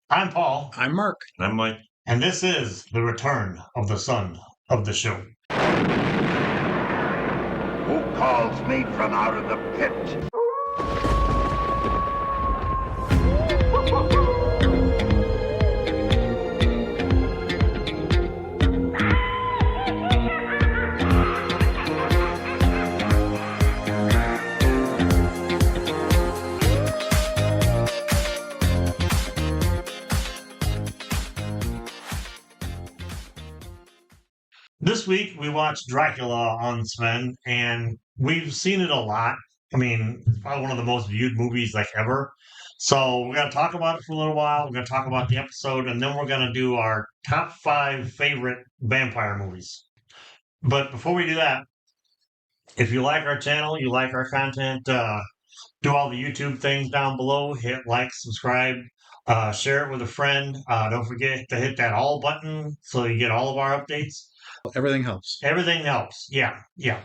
I'm Paul, I'm Mark. I'm Mike. and this is the return of the son of the show. Who calls me from out of the pit? This week we watched Dracula on Sven, and we've seen it a lot. I mean, it's probably one of the most viewed movies like ever. So we're going to talk about it for a little while. We're going to talk about the episode, and then we're going to do our top 5 favorite vampire movies. But before we do that, if you like our channel, you like our content, do all the YouTube things down below. Hit like, subscribe, share it with a friend. Don't forget to hit that all button so you get all of our updates. Everything helps. Everything helps. Yeah, yeah.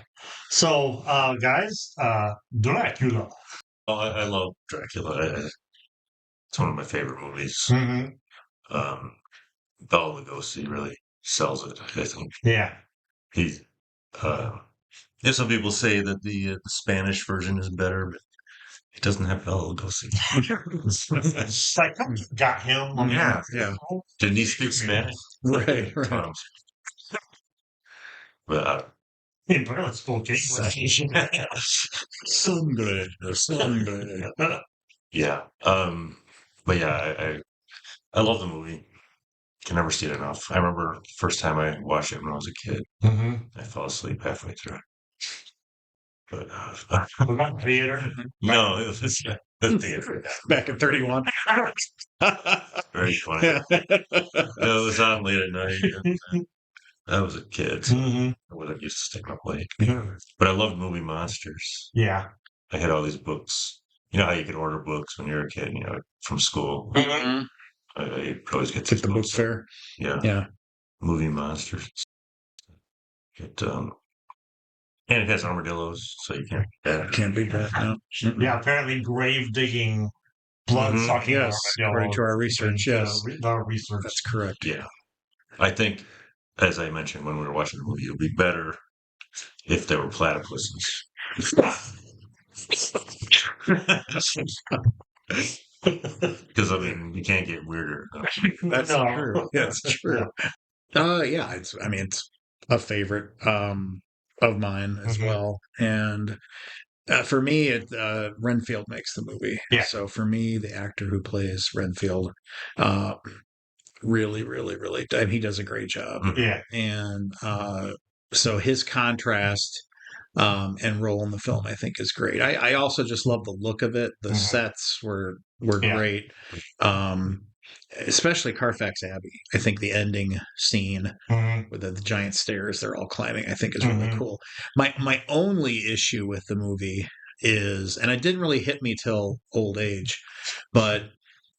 So, guys, Dracula. Oh, I love Dracula. It's one of my favorite movies. Mm-hmm. Bela Lugosi really sells it, I think. Yeah. He, some people say that the Spanish version is better, but it doesn't have Bela Lugosi. It's like, got him. I mean, Yeah. Didn't he speak Spanish? Right. But He barely spoke English. Sangre. Yeah. But yeah, I love the movie. Can never see it enough. I remember the first time I watched it when I was a kid. Mm-hmm. I fell asleep halfway through. But We're not theater. no, it was the theater. Back in 31. Very funny. It was on late at night. And I was a kid, so Mm-hmm. I wasn't used to staying up late. But I loved movie monsters. Yeah. I had all these books. You know how you could order books when you're a kid, from school. Mm-hmm. I always get Took these the book books. fair. Yeah. Movie monsters. And it has armadillos, so you can't. Can't beat that. No. Yeah, apparently grave digging, blood sucking. Yes, according to our research, yes. The research. That's correct. Yeah. I think, as I mentioned when we were watching the movie, it would be better if there were platypuses. Because, I mean, you can't get weirder. That's No. true. That's true. Yeah, it's a favorite of mine as Mhm. well. And for me, Renfield makes the movie. Yeah. So for me, the actor who plays Renfield, really, really, really, he does a great job. Yeah. And so his contrast and role in the film, I think, is great. I also just love the look of it. The Mhm. sets were Yeah. great. Especially Carfax Abbey. I think the ending scene Mhm. with the giant stairs they're all climbing, I think is really Mhm. cool. My only issue with the movie is, and it didn't really hit me till old age, but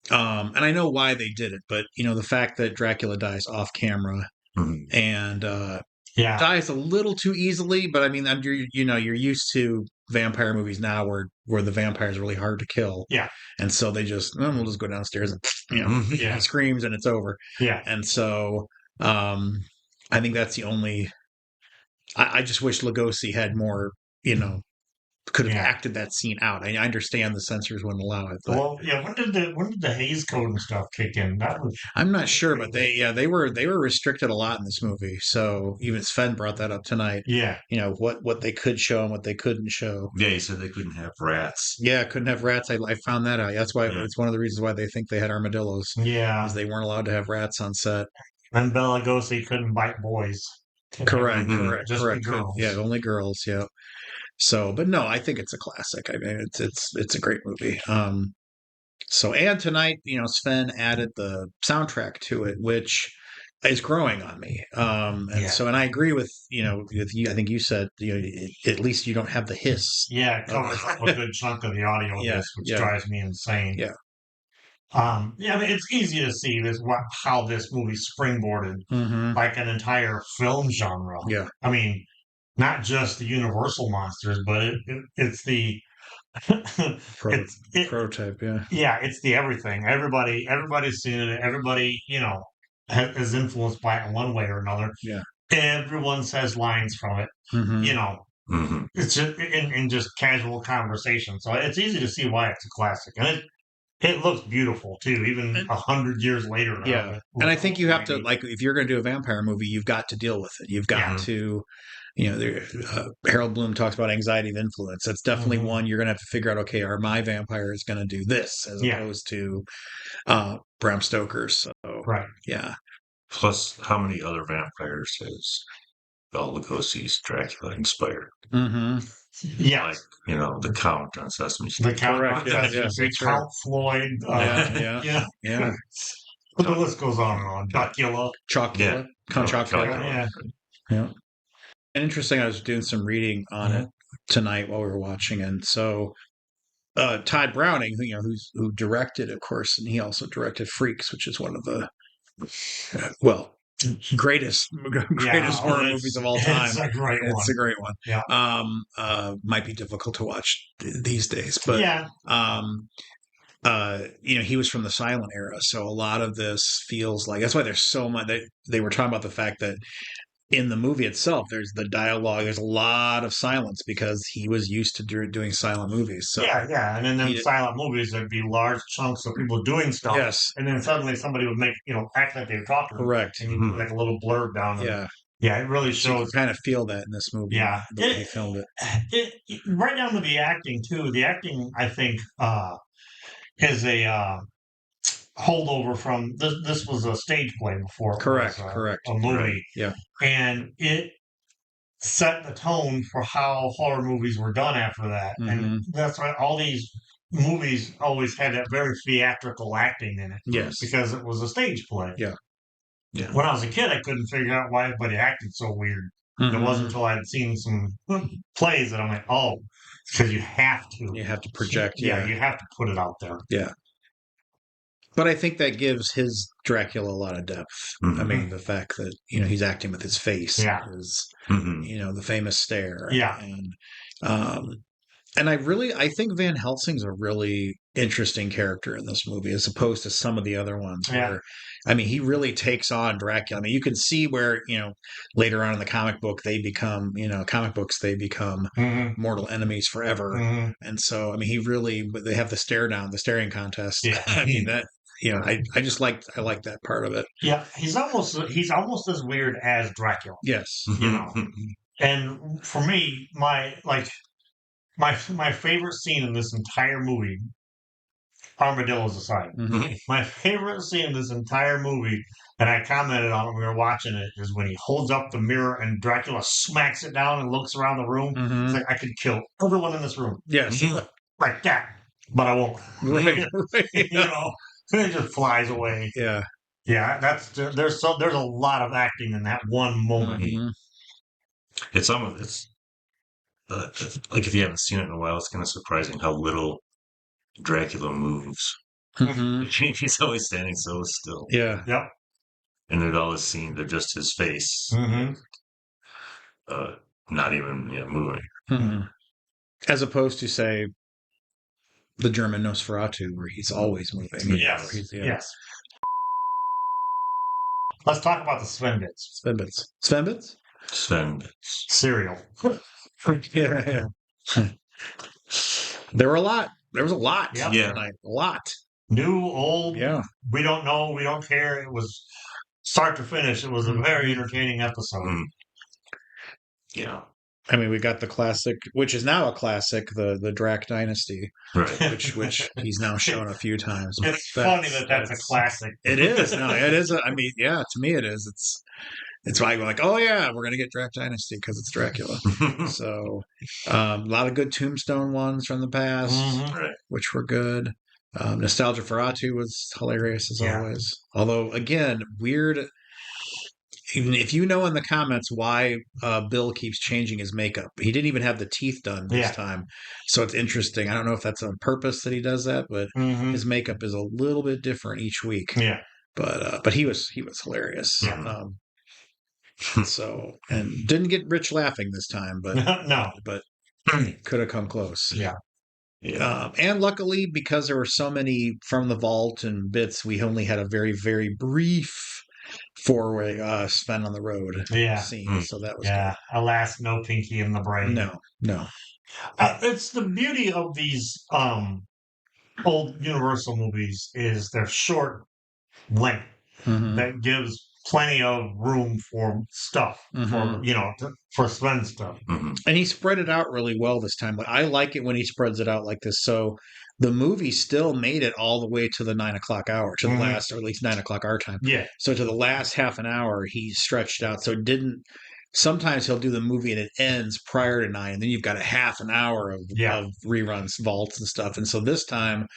and I know why they did it, but the fact that Dracula dies off camera Mhm. and Yeah. dies a little too easily, but I mean, you're used to vampire movies now where the vampire is really hard to kill. Yeah. And so they just, we'll just go downstairs and, Yeah. he screams and it's over. Yeah. And so I think that's the only, I just wish Lugosi had more, could have Yeah. acted that scene out. I understand the censors wouldn't allow it, but Well, yeah. When did the Hays Code and stuff kick in? That was. I'm not sure, but they were restricted a lot in this movie. So even Sven brought that up tonight. Yeah. What they could show and what they couldn't show. Yeah, he said they couldn't have rats. Yeah, couldn't have rats. I found that out. That's why Yeah. it's one of the reasons why they think they had armadillos, Yeah. because they weren't allowed to have rats on set. And Bela Lugosi couldn't bite boys. Correct, Mhm. correct, Just correct. the girls. Yeah, only girls. Yeah. So, but no, I think it's a classic. I mean, it's a great movie. So, and tonight, Sven added the soundtrack to it, which is growing on me. And Yeah. so, and I agree with with you. I think you said at least you don't have the hiss. Yeah, it covers up a good chunk of the audio of Yeah, this, which yeah. drives me insane. Yeah. Yeah, I mean, it's easy to see how this movie springboarded Mm-hmm. like an entire film genre. Yeah. I mean, not just the Universal monsters, but it's the it's it, Prototype, yeah. yeah, it's the everything. Everybody's seen it. Everybody, is influenced by it in one way or another. Yeah. Everyone says lines from it. Mhm. Mhm. It's just in just casual conversation. So it's easy to see why it's a classic, and it looks beautiful too, even 100 years later. Now, Yeah. it And I looks think you have to, great. like, if you're going to do a vampire movie, you've got to deal with it. You've got Yeah. to, Harold Bloom talks about anxiety of influence. That's definitely Mhm. one you're going to have to figure out, okay, are my vampires going to do this as Yeah. opposed to Bram Stoker's? So, Right. yeah. Plus, how many other vampires has Bela Lugosi's Dracula inspired? Mm-hmm. Yeah. Like, the Count on Sesame Street. The Count, Correct. Yeah, Sesame yeah, Street, that's right. Count Floyd. Yeah. Yeah. But the list goes on and on. Dracula. Chocula. Count Chocula. Yeah. Yeah. And interesting, I was doing some reading on Mhm. it tonight while we were watching, and so Todd Browning, who directed, of course, and he also directed Freaks, which is one of the greatest horror movies of all time. It's a great one. It's a great one. Yeah. Might be difficult to watch these days, but Yeah. he was from the silent era, so a lot of this feels like that's why there's so much. They were talking about the fact that in the movie itself, there's the dialogue. There's a lot of silence because he was used to doing silent movies. So Yeah. And in them silent movies, there'd be large chunks of people doing stuff. yes, And then suddenly somebody would make, act like they were talking. correct. And you put like a little blurb down. Yeah. Yeah, it really So you shows. can kind of feel that in this movie. Yeah. The way he filmed it. Right down to the acting, too. The acting, I think, is a holdover from this was a stage play before. Correct. A movie. Right. Yeah. And it set the tone for how horror movies were done after that. Mhm. And that's why all these movies always had that very theatrical acting in it. Yes. Because it was a stage play. Yeah. Yeah. When I was a kid, I couldn't figure out why everybody acted so weird. Mhm. It wasn't until I'd seen some plays that I'm like, oh, because you have to. You have to project. Yeah, you have to put it out there. Yeah. But I think that gives his Dracula a lot of depth. Mhm. I mean, the fact that he's acting with his face, Yeah. his Mhm. the famous stare, Yeah. and I think Van Helsing's a really interesting character in this movie as opposed to some of the other ones. Yeah. Where, I mean, he really takes on Dracula. I mean, you can see where later on in the comic book they become Mhm. mortal enemies forever. Mhm. And so, I mean, they have the staring contest. Yeah. I mean, that, I like that part of it. Yeah, he's almost as weird as Dracula. Yes. And for me, my favorite scene in this entire movie, armadillos aside, Mhm. my favorite scene in this entire movie, and I commented on it when we were watching it, is when he holds up the mirror and Dracula smacks it down and looks around the room. Mhm. It's like, I could kill everyone in this room Yes. like that, but I won't. Right. And it just flies away. Yeah. Yeah, there's a lot of acting in that one moment. Mhm. It's like if you haven't seen it in a while, it's kind of surprising how little Dracula moves. Mhm. He's always standing so still. Yeah. Yep. And in all his scenes, they're just his face, Mhm. not even moving. Mhm. As opposed to, say, the German Nosferatu, where he's always moving. Yes. Yes. Let's talk about the Sven bits. Sven bits? Sven. Cereal. Yeah. There were a lot. There was a lot. Yeah. Tonight. A lot. New, old. Yeah. We don't know. We don't care. It was start to finish. It was a very entertaining episode. Mm. Yeah. I mean, we got the classic, which is now a classic, the Drac Dynasty, Right. which he's now shown a few times. It's funny that's a classic. It is. No, it is. I mean, yeah, to me it is. It's why we're like, oh yeah, we're gonna get Drac Dynasty because it's Dracula. So a lot of good Tombstone ones from the past, Mhm. which were good. Nostalgia Ferratu was hilarious as always. Although again, weird. Even if you know in the comments why Bill keeps changing his makeup, he didn't even have the teeth done this time, so it's interesting. I don't know if that's on purpose that he does that, but his makeup is a little bit different each week. Yeah, but he was hilarious. Yeah. So and didn't get Rich laughing this time, but no, but could have come close. Yeah. Yeah. And luckily, because there were so many from the vault and bits, we only had a very, very brief four-way Sven on the road Yeah. scene. So that was Yeah. Alas, no Pinky in the good. brain. No. It's the beauty of these old Universal movies is their short length Mhm. that gives plenty of room for stuff for for Sven stuff. Mhm. And he spread it out really well this time. But I like it when he spreads it out like this. So the movie still made it all the way to the 9 o'clock hour, to the Mhm. last, or at least 9 o'clock our time. Yeah. So to the last half an hour, he stretched out. So it didn't. Sometimes he'll do the movie and it ends prior to 9, and then you've got a half an hour of reruns, vaults, and stuff. And so this time,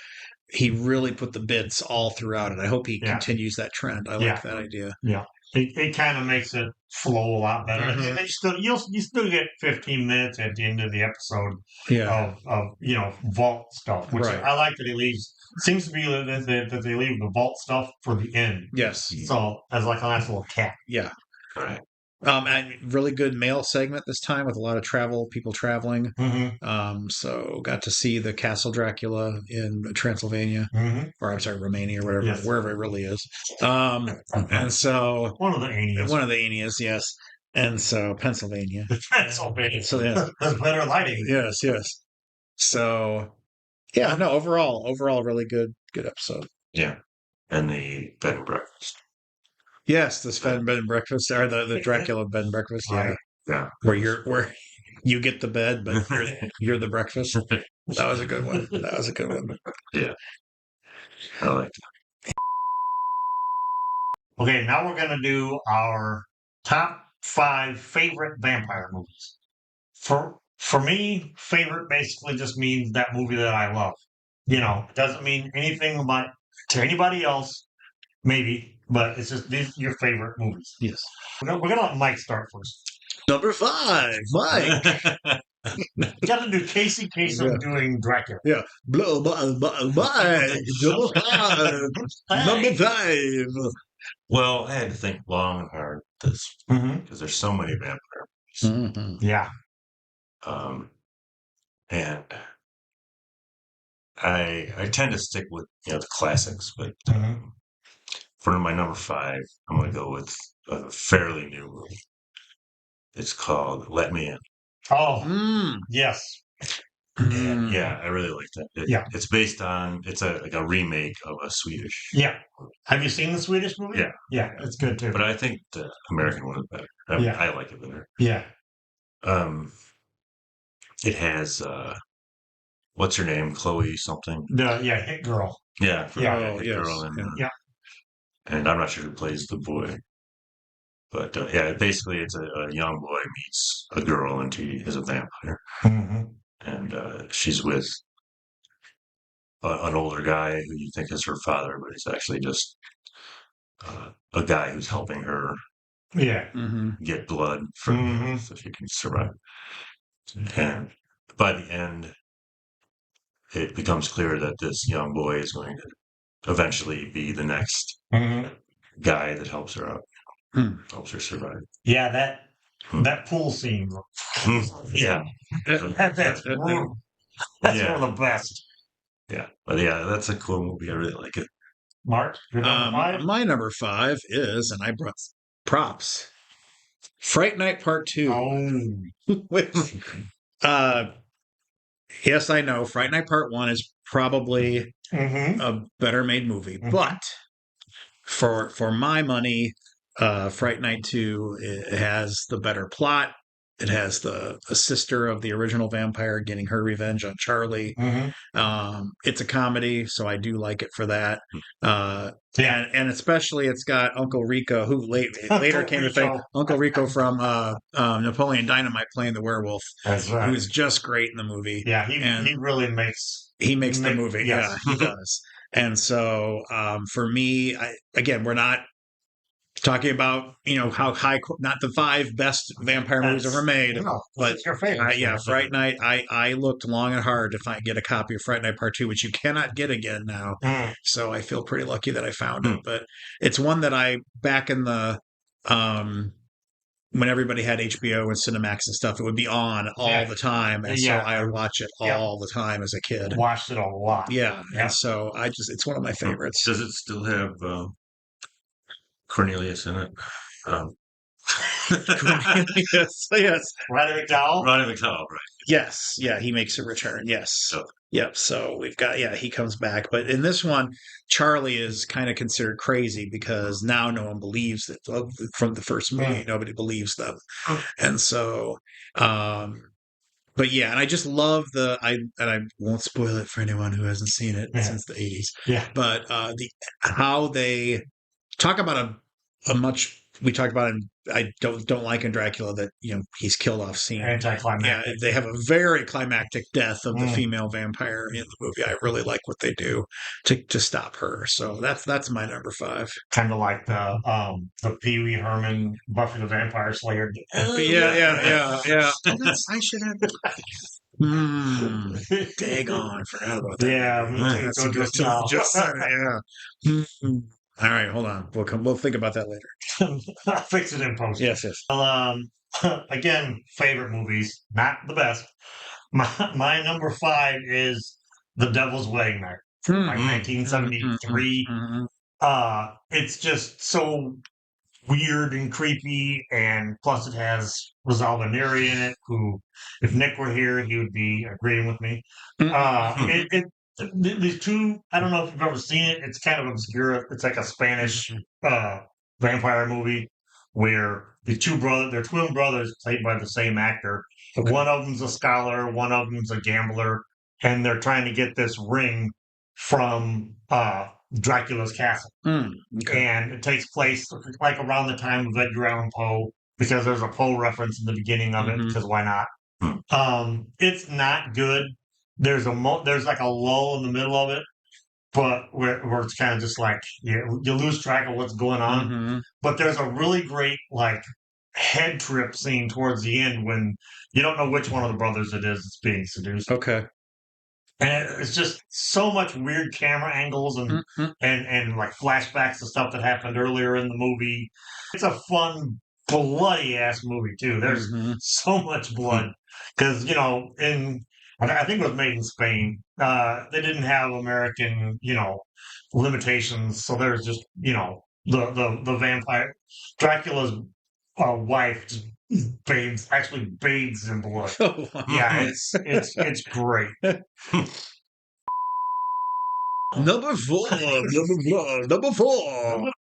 he really put the bits all throughout it. I hope he continues that trend. I like that idea. Yeah. It kind of makes it flow a lot better. Mhm. And you still get 15 minutes at the end of the episode Yeah. of vault stuff, which Right. I like that he leaves. Seems to be that they leave the vault stuff for the end. Yes. So as like a nice little cap. Right. And really good mail segment this time with a lot of people traveling. Mm-hmm. So got to see the Castle Dracula in Transylvania, Mm-hmm. or I'm sorry, Romania, or whatever, Yes. wherever it really is. And so One of the Anias. yes. And so Pennsylvania. Pennsylvania. So yeah, There's better lighting. yes. So yeah, no, overall, really good episode. Yeah. And the bed and breakfast. Yes, the Sven bed and breakfast, or the Dracula bed and breakfast. Yeah, Right. Yeah. where you get the bed, but you're the breakfast. That was a good one. Yeah. I like that. Okay, now we're gonna do our top 5 favorite vampire movies. For me, favorite basically just means that movie that I love. It doesn't mean anything about to anybody else, maybe, but it's just these are your favorite movies. Yes. We're gonna let Mike start first. Number 5, Mike. You got to do Casey Kasem doing Dracula. Yeah. Blow Mike. Number 5. Number 5. Well, I had to think long and hard this Mm-hmm. because there's so many vampire movies. Mhm. Yeah. And I tend to stick with the classics, but Mhm. for my number 5, I'm going to go with a fairly new movie. It's called Let Me In. Oh, yes. Yeah, I really like that. Yeah. It's based on it's like a remake of a Swedish. Yeah. Have you seen the Swedish movie? Yeah. Yeah, it's good too. But I think the American one is better. I like it better. Yeah. It has what's her name? Chloe something. Hit Girl. Yeah. Oh, Hit yes. Girl and Yeah. and I'm not sure who plays the boy. But basically it's a young boy meets a girl and he is a vampire. Mm-hmm. And she's with an older guy who you think is her father, but he's actually just a guy who's helping her Yeah. get blood from Mhm. so she can survive. And by the end, it becomes clear that this young boy is going to eventually be the next Mm-hmm. guy that helps her out, Hmm. helps her survive. Yeah, that pool scene. Yeah. That's brutal. That's Yeah. one of the best. Yeah. But yeah, that's a cool movie. I really like it. Mark, your number 5? My number 5 is, and I brought props, Fright Night Part 2. Oh. Which, yes, I know Fright Night Part 1 is probably Mm-hmm. a better made movie, Mhm. but for my money, Fright Night 2 it has the better plot. It has a sister of the original vampire getting her revenge on Charlie. Mm-hmm. It's a comedy, so I do like it for that. Yeah. And especially it's got Uncle Rico, who later came to fame. Rico. Uncle Rico from Napoleon Dynamite playing the werewolf, That's right. who's just great in the movie. Yeah, and he really makes he makes the movie. Yes. Yeah, he does. And so for me, again, we're not talking about how high, not the 5 best vampire movies ever made, No, but it's your favorite. Fright Night. I looked long and hard to get a copy of Fright Night Part 2, which you cannot get again now. Mm. So I feel pretty lucky that I found it. But it's one that I back in the when everybody had HBO and Cinemax and stuff, it would be on all the time, and so Yeah. I would watch it Yep. all the time as a kid. Watched it a lot. Yeah, Yep. and so it's one of my favorites. Does it still have Cornelius in it? Cornelius, yes, Roddy McDowell. Roddy McDowell, right? yes, yeah, he makes a return. Yes, Oh. yep. So we've got he comes back, but in this one, Charlie is kind of considered crazy because now no one believes that from the first movie. Nobody believes them, and so. But yeah, and I just love and I won't spoil it for anyone who hasn't seen it since the 80s. Yeah. But how they talk about a much we talked about in I don't like in Dracula that he's killed off scene. Anticlimactic. Yeah, they have a very climactic death of the Mm. female vampire in the movie. I really like what they do to stop her. So that's my number 5. Kind of like the Pee Wee Herman Buffy the Vampire Slayer. Yeah. I should have. Daggone, I forgot about that. Yeah, me too. That's So a good just now. just yeah. All right, hold on. We'll think about that later. I'll fix it in post. Yes. Well, again, favorite movies, not the best. My number 5 is The Devil's Wedding Night, like 1973. It's just so weird and creepy, and plus it has Rosalba Neri in it, who, if Nick were here, he would be agreeing with me. These two, I don't know if you've ever seen it. It's kind of obscure. It's like a Spanish vampire movie where they're twin brothers played by the same actor. Okay. One of them's a scholar, one of them's a gambler, and they're trying to get this ring from Dracula's castle. Okay. And it takes place like around the time of Edgar Allan Poe, because there's a Poe reference in the beginning of it, because why not? It's not good. There's like a lull in the middle of it, but where it's kind of just like you lose track of what's going on. But there's a really great like head trip scene towards the end when you don't know which one of the brothers it is that's being seduced. Okay. And it's just so much weird camera angles and like flashbacks to stuff that happened earlier in the movie. It's a fun, bloody ass movie too. There's so much blood because I think it was made in Spain. They didn't have American limitations, so there's just the vampire Dracula's wife just bathes in blood. Oh, wow. Yeah, it's great. Number 4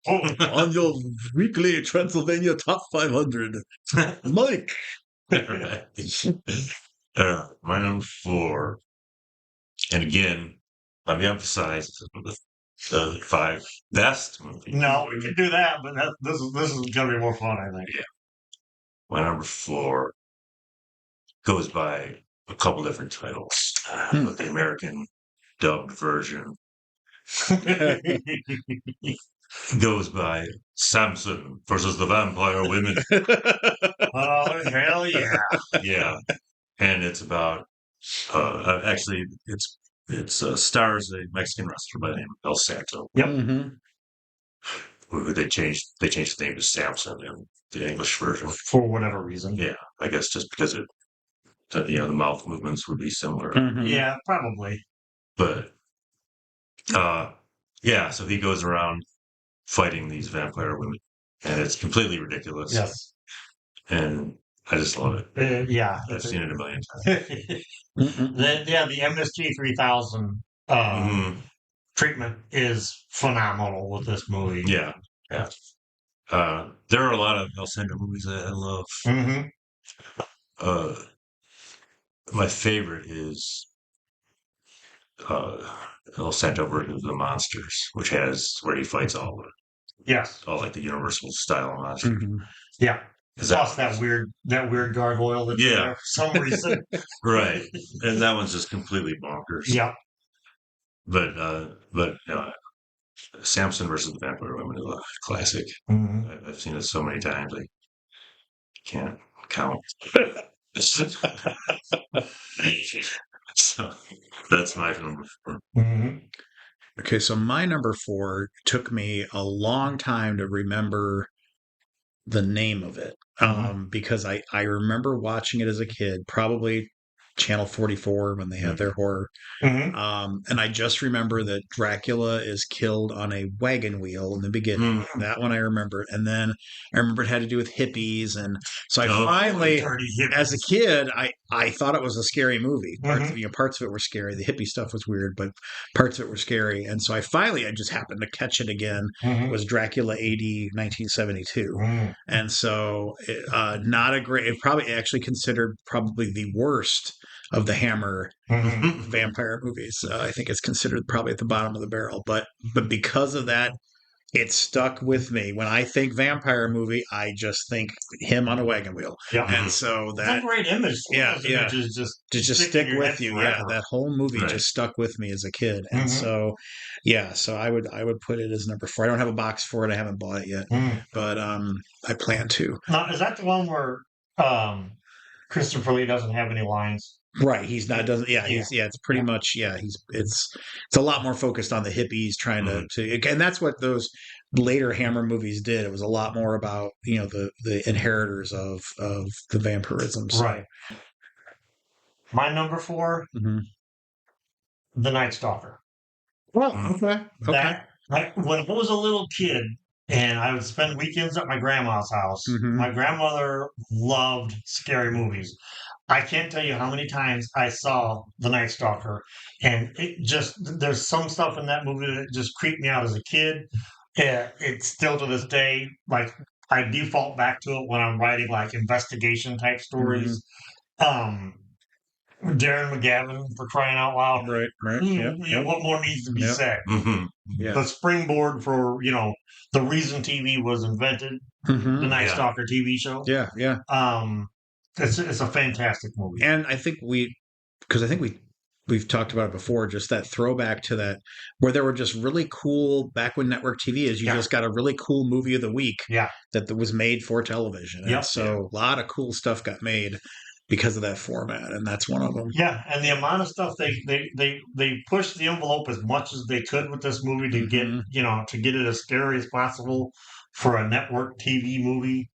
on your weekly Transylvania Top 500. Mike. My number 4, and again, let me emphasize the 5 best movies. No, we can do that, but this is gonna be more fun, I think. Yeah. My number 4 goes by a couple different titles, but the American dubbed version goes by Samson versus the Vampire Women. Oh, hell yeah. Yeah. And it's about, actually, it stars a Mexican wrestler by the name of El Santo. Yep. Who they changed the name to Samson in the English version. For whatever reason. Yeah, I guess just because the mouth movements would be similar. Yeah, probably. But yeah, so he goes around fighting these vampire women, and it's completely ridiculous. Yes. And I just love it. Yeah. I've seen it a million times. The MSG 3000 treatment is phenomenal with this movie. Yeah. There are a lot of El Santo movies that I love. My favorite is El Santo versus the Monsters, where he fights all like the Universal style monsters. Yeah. Plus that weird gargoyle that's there for some reason. Right. And that one's just completely bonkers. Yeah. But Samson versus the Vampire Women is a classic. I've seen it so many times I can't count. So that's my number 4. Okay, so my number 4 took me a long time to remember the name of it because I remember watching it as a kid, probably Channel 44 when they had their horror. Mm-hmm. And I just remember that Dracula is killed on a wagon wheel in the beginning. Mm. That one I remember. And then I remember it had to do with hippies. And so I Oh, finally, Dirty hippies. as a kid, I thought it was a scary movie. Parts, Mhm. parts of it were scary. The hippie stuff was weird, but parts of it were scary. And so I just happened to catch it again. It Mhm. was Dracula AD 1972. Mm. And so, not a great, it probably actually considered probably the worst of the Hammer Mhm. vampire movies. I think it's considered probably at the bottom of the barrel, but because of that, it stuck with me. When I think vampire movie, I just think him on a wagon wheel, Yep. and so It's a that great image. Some yeah, of those yeah. images just stick in your with head you. Yeah, forever. that whole movie Right. just stuck with me as a kid, and Mhm. so yeah, so I would put it as number 4. I don't have a box for it. I haven't bought it yet, Mm. but I plan to. Now, is that the one where Christopher Lee doesn't have any lines? Right, he's not doesn't yeah, Yeah. he's it's pretty much he's it's a lot more focused on the hippies trying to and that's what those later Hammer movies did. It was a lot more about, the inheritors of the vampirism. So. Right. My number 4, Mhm. The Night Stalker. Well, okay. That when I was a little kid and I would spend weekends at my grandma's house, Mhm. my grandmother loved scary movies. I can't tell you how many times I saw The Night Stalker, and there's some stuff in that movie that just creeped me out as a kid. It's still to this day, like, I default back to it when I'm writing like investigation type stories. Um, Darren McGavin, for crying out loud. Right. What more needs to be Yep. said? Mhm. Yeah. The springboard for the reason TV was invented, the Mhm. Night Yeah. Stalker TV show. Yeah. It's a fantastic movie. And I think because I think we've talked about it before, just that throwback to that where there were just really cool back when network TV is. You Yeah. just got a really cool movie of the week Yeah. that was made for television. And Yep. so a lot of cool stuff got made because of that format, and that's one of them. Yeah, and the amount of stuff they pushed the envelope as much as they could with this movie to Mhm. get it as scary as possible for a network TV movie.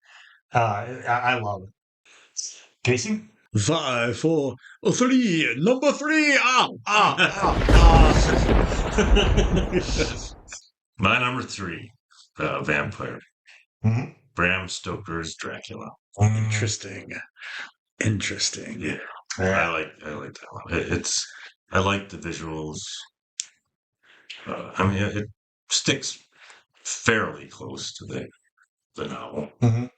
I love it. Casey? 5, 4, 3, number 3. My number 3, vampire. Mhm. Bram Stoker's Dracula. Interesting. Yeah, I like that one. I like the visuals. I mean, it sticks fairly close to the novel. Mhm.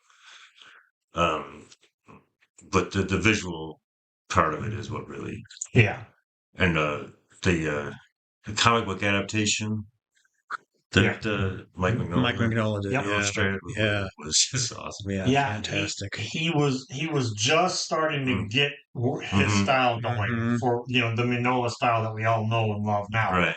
But the visual part of it is what really, Yeah. and the comic book adaptation that Mike Mignola Mike Mignola did. Yep. Yeah. illustrated Yeah. was just awesome. Yeah. Yeah, Fantastic. He was just starting to get his Mhm. style going Mhm. for the Mignola style that we all know and love now. Right.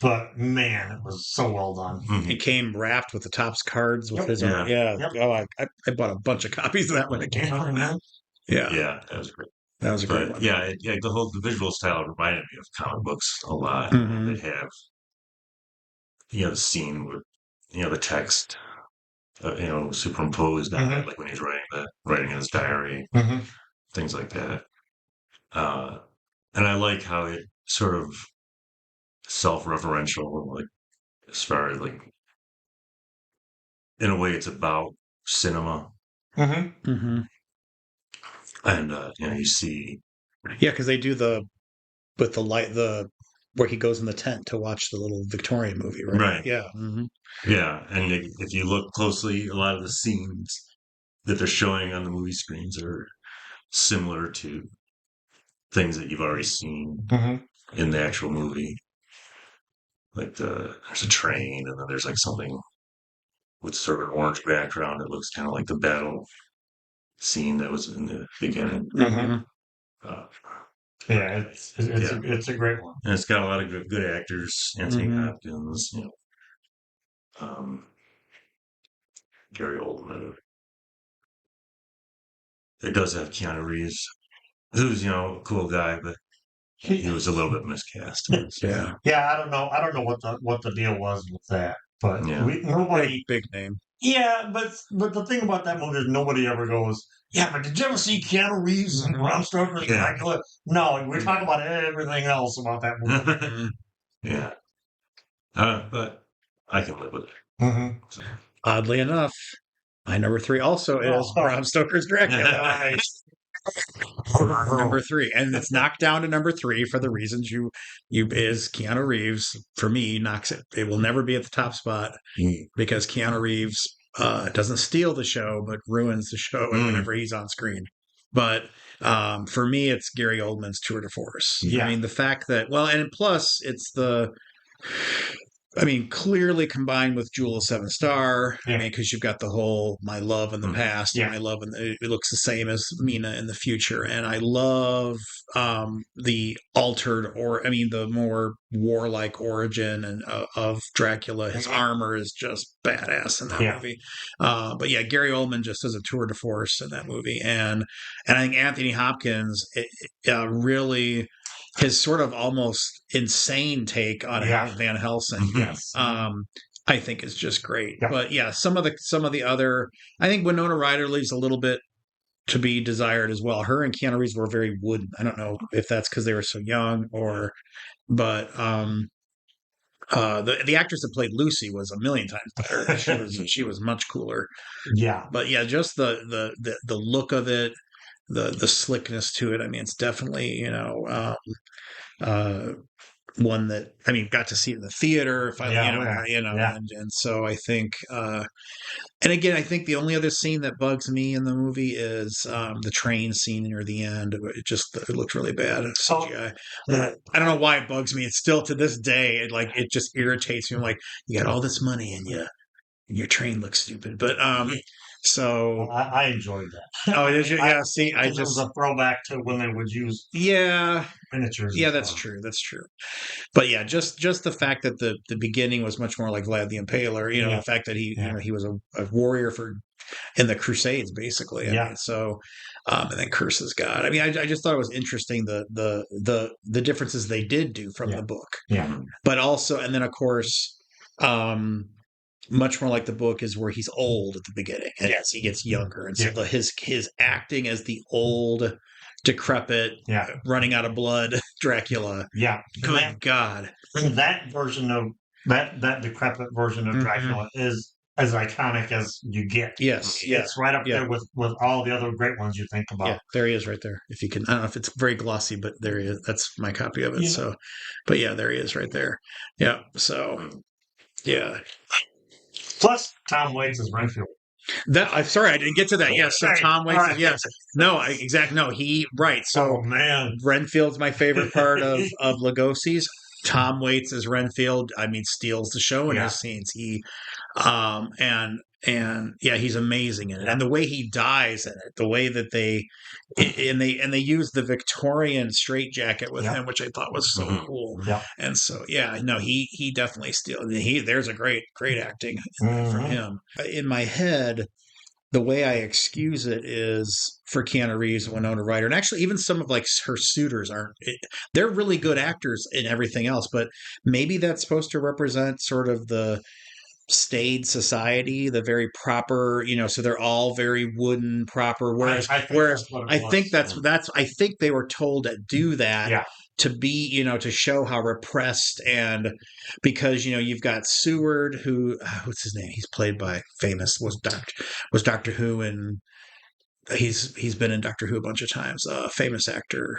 But man, it was so well done. Mhm. It came wrapped with the Topps cards with Yep. his Yeah. own. Yeah. Yep. Oh, I bought a bunch of copies of that when it came out. Yeah. Yeah, that was great. That was a great But one. yeah, the visual style reminded me of comic books a lot. Mhm. They have, the scene with, the text, superimposed on it, like when he's writing in his diary, Mhm. things like that. And I like how it sort of self-referential, like as far as like, in a way, it's about cinema, Mhm. Mhm. and you see, Yeah, because they do with the light, where he goes in the tent to watch the little Victorian movie, right? Right. Yeah. Mhm. yeah, and if you look closely, a lot of the scenes that they're showing on the movie screens are similar to things that you've already seen Mhm. in the actual movie. Like there's a train, and then there's like something with sort of an orange background that looks kind of like the battle scene that was in the beginning. Mhm. Uh, Yeah, it's a great one. and it's got a lot of good actors: Anthony Mhm. Hopkins, Gary Oldman. It does have Keanu Reeves, who's a cool guy, but he was a little bit miscast. Yeah. Yeah, I don't know what the deal was with that. but Yeah. nobody. Big name. Yeah, but the thing about that movie is nobody ever goes. Yeah, but did you ever see Keanu Reeves and Bram Stoker's Yeah. Dracula? No, we talk about everything else about that movie. Yeah. But I can live with it. Mm-hmm. Oddly enough, my number 3 also is Oh. Bram Stoker's Dracula. Nice. Number 3, and it's knocked down to number 3 for the reasons you is Keanu Reeves. For me, knocks it. It will never be at the top spot because Keanu Reeves doesn't steal the show, but ruins the show whenever he's on screen. But for me, it's Gary Oldman's tour de force. Yeah. I mean, the fact that and plus it's the. I mean, clearly combined with Jewel of Seven Star. Yeah. I mean, because you've got the whole my love in the past, Yeah. my love in it looks the same as Mina in the future, and I love the altered the more warlike origin and of Dracula. His armor is just badass in that movie. But yeah, Gary Oldman just does a tour de force in that movie, and I think Anthony Hopkins really. His sort of almost insane take on Van Helsing, Yes. I think is just great. Yeah. But yeah, some of the other, I think Winona Ryder leaves a little bit to be desired as well. Her and Keanu Reeves were very wooden. I don't know if that's because they were so young but the actress that played Lucy was a million times better. She was much cooler. Yeah. But yeah, just the look of it. The slickness to it. I mean, it's definitely one that got to see in the theater. And so I think, and again, I think the only other scene that bugs me in the movie is the train scene near the end. It looked really bad. CGI. I don't know why it bugs me. It's still to this day. It just irritates me. I'm like, you got all this money and your train looks stupid. But so I enjoyed that. Oh, did you? Yeah. See, it was a throwback to when they would use miniatures. Yeah, that's true. That's true. But yeah, just the fact that the beginning was much more like Vlad the Impaler. The fact that he he was a warrior in the Crusades, basically. I mean, so and then curses God. I mean, I just thought it was interesting the differences they did do from the book. Yeah. But also, and then of course. Much more like the book is where he's old at the beginning, and as he gets younger, and so his acting as the old, decrepit, running out of blood Dracula. Yeah, good God, that version of that decrepit version of Dracula is as iconic as you get. Yes, it's right up there with all the other great ones you think about. Yeah, there he is, right there. If you can, I don't know if it's very glossy, but there he is. That's my copy of it. So, but yeah, there he is, right there. Yeah. So, yeah. Plus, Tom Waits is Renfield. I'm sorry, I didn't get to that. Yes, so Tom Waits. Right. Yes, no, exactly. No, right. So, man, Renfield's my favorite part of Lugosi's. Tom Waits as Renfield. I mean, steals the show in his scenes. He, and he's amazing in it. And the way he dies in it, the way that they use the Victorian straitjacket with him, which I thought was so cool. Yeah. And so, he definitely steals. There's a great acting from him. In my head, the way I excuse it is for Keanu Reeves and Winona Ryder, and actually even some of her suitors they're really good actors in everything else, but maybe that's supposed to represent sort of the staid society, the very proper, so they're all very wooden, proper. Whereas I think they were told to do that to be, to show how repressed, and because you've got Seward, who what's his name? He's played by was Doctor Who, and he's been in Doctor Who a bunch of times. Famous actor.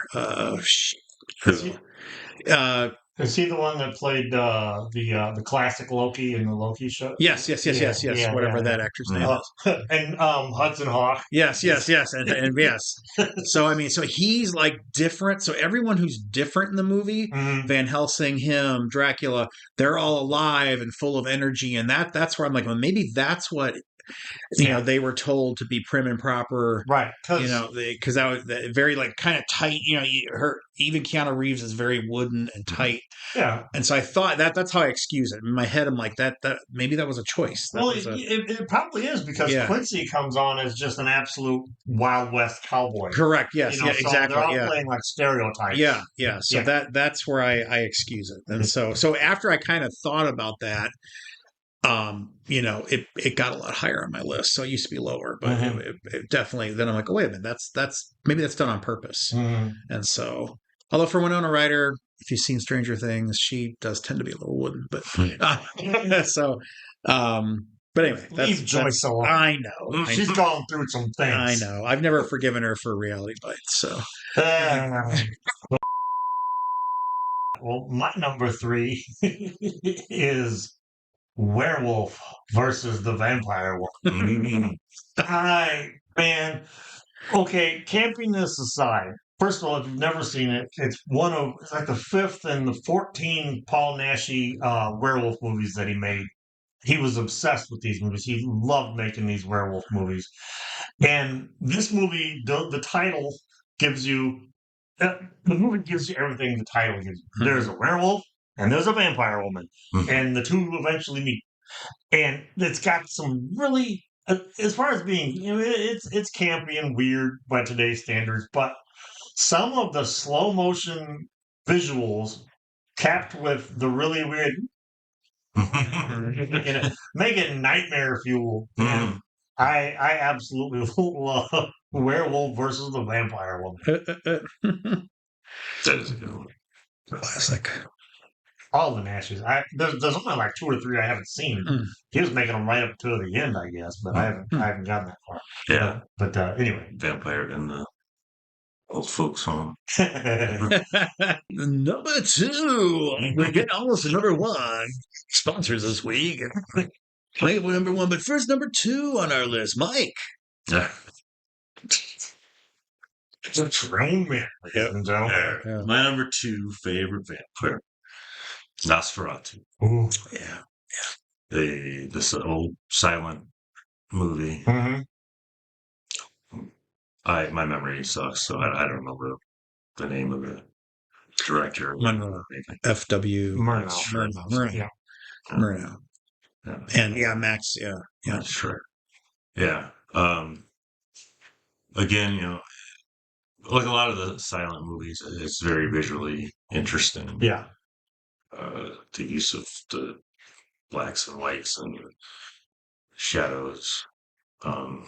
Is he the one that played the classic Loki in the Loki show? Yes. Whatever that actor's name is. And Hudson Hawk. Yes, and yes. So so he's different. So everyone who's different in the movie, Van Helsing, him, Dracula, they're all alive and full of energy, and that's where I'm like, well, maybe that's what. They were told to be prim and proper, right? Because that was very kind of tight. Even Keanu Reeves is very wooden and tight. Yeah, and so I thought that's how I excuse it. In my head, I'm like that maybe that was a choice. It probably is, because Quincy comes on as just an absolute Wild West cowboy. Correct. Yes. So exactly. They're all playing stereotypes. Yeah. So that's where I excuse it. And so after I kind of thought about that. it got a lot higher on my list. So it used to be lower, but Mhm. it definitely. Then I'm like, oh wait a minute, that's maybe that's done on purpose. Mhm. And so, although for Winona Ryder, if you've seen Stranger Things, she does tend to be a little wooden. But so, but anyway, Leave Joyce alone. I know. She's going through some things. I know. I've never forgiven her for Reality Bites. So Well, my number 3 is Werewolf versus the Vampire Woman. Man. Okay, campiness aside, first of all, if you've never seen it, it's like the 5th and the 14 Paul Naschy werewolf movies that he made. He was obsessed with these movies. He loved making these werewolf movies. And this movie, the title gives you the movie gives you everything the title gives you. There's a werewolf and there's a vampire woman, and the two eventually meet. And it's got some really, as far as being, it's campy and weird by today's standards, but some of the slow motion visuals capped with the really weird, make it nightmare fuel. And I absolutely love Werewolf versus the Vampire Woman. That is a good one. classic. All the Nashes. There's only like 2 or 3 I haven't seen. He was making them right up to the end, I guess, but I haven't gotten that far. Yeah. But anyway, Vampire in the old folks home. Number 2. We're getting almost to number 1. Sponsors this week. Wait, we're number 1, but first number 2 on our list, Mike. It's a drone man, ladies and gentlemen. Yeah. My number 2 favorite vampire, Nosferatu. Ooh. Yeah. This old silent movie. Mhm. My memory sucks, so I don't remember the name of the director. Murnau. F.W. Murnau. Yeah. Murnau. Yeah. And yeah, Max. Yeah. That's sure. Yeah. Again, like a lot of the silent movies, it's very visually interesting. Yeah. The use of the blacks and whites and shadows. And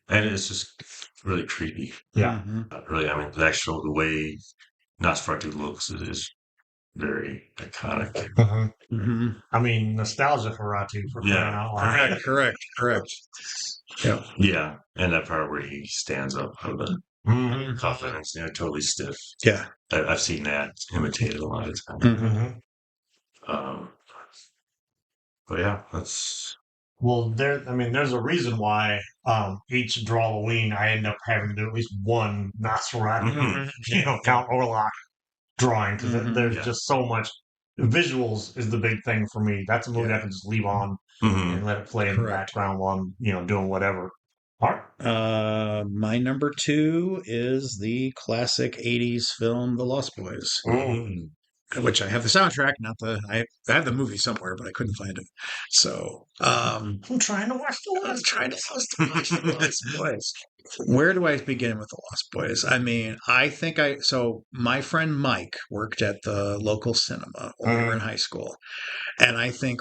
it's just really creepy. Yeah. Really, I mean, the way Nosferatu looks is very iconic. Mm-hmm. I mean, nostalgia Ferratu for crying out loud. Correct. Yeah. Yeah, and that part where he stands up out of the Mhm. coffin and totally stiff. Yeah. I've seen that imitated a lot of times. Mhm. But yeah, that's Well, there's a reason why each Drawloween I end up having to do at least one Nosferatu, Count Orlok drawing because there's just so much. Visuals is the big thing for me. That's a movie I can just leave on and let it play in the background while I'm doing whatever. My number 2 is the classic 80s film The Lost Boys, which I have the soundtrack, I have the movie somewhere, but I couldn't find it. So I'm trying to watch the Lost Boys. Where do I begin with The Lost Boys? I mean, so my friend Mike worked at the local cinema when we were in high school, and I think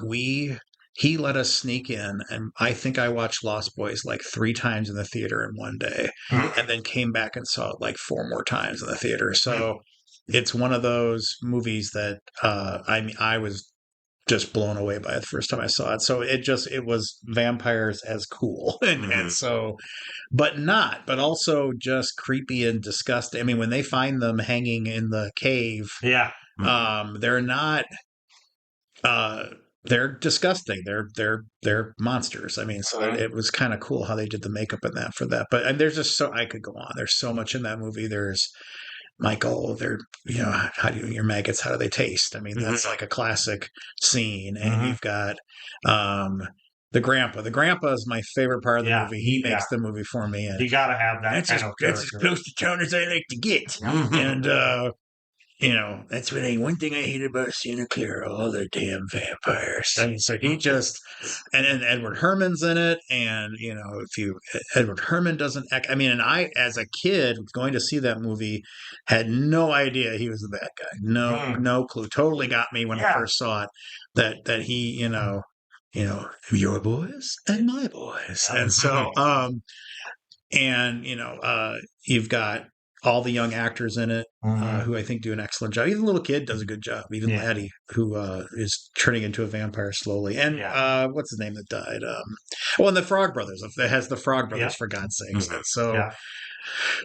he let us sneak in, and I think I watched Lost Boys like 3 times in the theater in one day, and then came back and saw it like 4 more times in the theater. So it's one of those movies that I was just blown away by it the first time I saw it. So it was vampires as cool, and so, but also just creepy and disgusting. I mean, when they find them hanging in the cave, they're not. They're disgusting. They're monsters. I mean, so it was kind of cool how they did the makeup in that for that. But and there's just I could go on. There's so much in that movie. There's Michael. How do your maggots? How do they taste? I mean, that's like a classic scene. And you've got the grandpa. The grandpa is my favorite part of the movie. He makes the movie for me. And you gotta have that. That's as close to town as I like to get. And that's one thing I hate about Santa Clara, all the damn vampires. I mean, so he just, and Edward Herrmann's in it. And, Edward Herrmann doesn't act, I mean, and I, as a kid going to see that movie, had no idea he was the bad guy. No clue. Totally got me when I first saw it that he, your boys and my boys. And so, and you've got all the young actors in it who I think do an excellent job. Even the little kid does a good job. Even Laddie, who is turning into a vampire slowly. And what's his name that died? And the Frog Brothers. It has the Frog Brothers, for God's sakes. So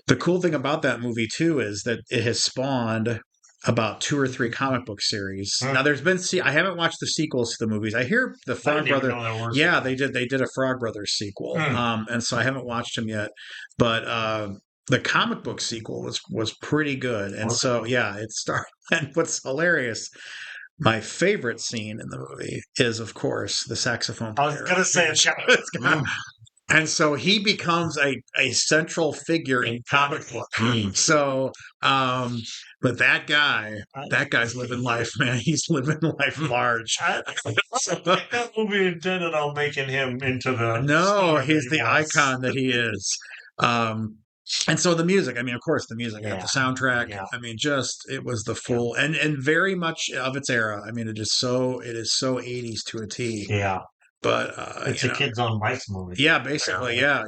the cool thing about that movie, too, is that it has spawned about 2 or 3 comic book series. Now, there's been I haven't watched the sequels to the movies. I hear the Frog Brothers. Yeah, they did. They did a Frog Brothers sequel, and so I haven't watched them yet. But the comic book sequel was pretty good, and so it started. And what's hilarious, my favorite scene in the movie is, of course, the saxophone player. I was gonna say it. And so he becomes a central figure in comic book. So, but that guy's living life, man. He's living life large. I don't think that movie intended on making him into the... No, he's the icon that he is. And so the music, of course, the music, the soundtrack, it was the full and very much of its era. It is so 80s to a T. Yeah. But it's a kids on bikes movie. Yeah, basically, yeah.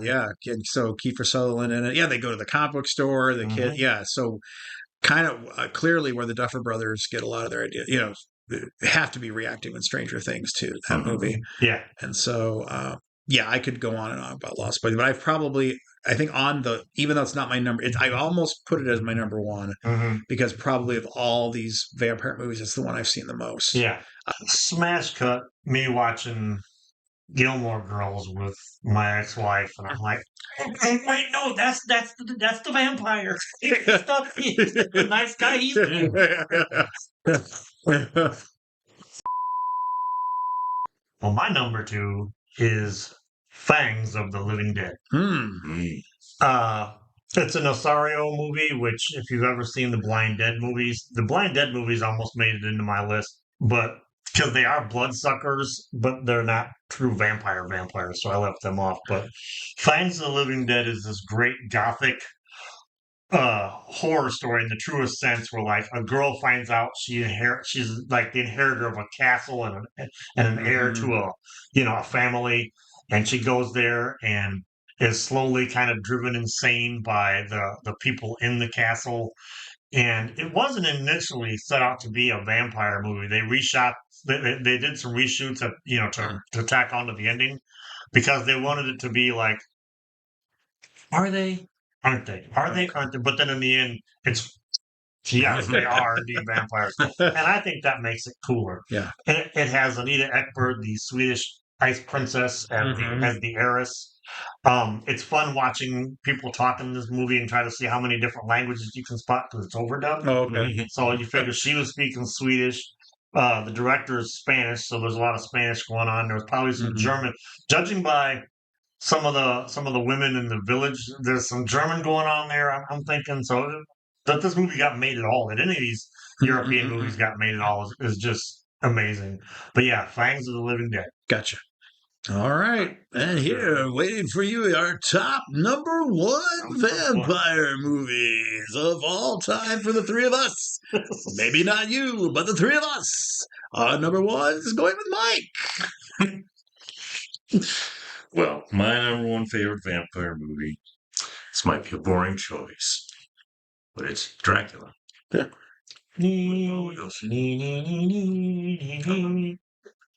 So Kiefer Sutherland in it. Yeah, they go to the comic book store. The kid, so kind of clearly where the Duffer Brothers get a lot of their ideas. They have to be reacting with Stranger Things too. That movie. Yeah, and so I could go on and on about Lost Boys, but I think even though it's not my number, I almost put it as my number one because probably of all these vampire movies, it's the one I've seen the most. Yeah, smash cut me watching Gilmore Girls with my ex-wife, and I'm like, wait, no, that's the vampire. He's the nice guy. He's well, my number 2 is Fangs of the Living Dead. It's an Osario movie, which if you've ever seen the Blind Dead movies almost made it into my list, but because they are bloodsuckers, but they're not true vampires, so I left them off. But Fangs of the Living Dead is this great gothic horror story in the truest sense, where like a girl finds out she's like the inheritor of a castle and an heir to a family, and she goes there and is slowly kind of driven insane by the people in the castle. And it wasn't initially set out to be a vampire movie. They did some reshoots to tack onto the ending because they wanted it to be like, are they? Aren't they? Are they? Aren't they? But then in the end, it's yes, they are indeed vampires, and I think that makes it cooler. Yeah, and it has Anita Ekberg, the Swedish ice princess, as the heiress. It's fun watching people talk in this movie and try to see how many different languages you can spot because it's overdubbed. Oh, okay. So you figure she was speaking Swedish. The director is Spanish, so there's a lot of Spanish going on. There's probably some German. Judging by some of the women in the village, there's some German going on there. I'm thinking so that this movie got made at all. That any of these European movies got made at all is just amazing. But yeah, Fangs of the Living Dead. Gotcha. All right. And here, waiting for you, our top number 1 vampire movies of all time for the 3 of us. Maybe not you, but the 3 of us. Our number 1 is going with Mike. Well, my number 1 favorite vampire movie, this might be a boring choice, but it's Dracula. Yeah.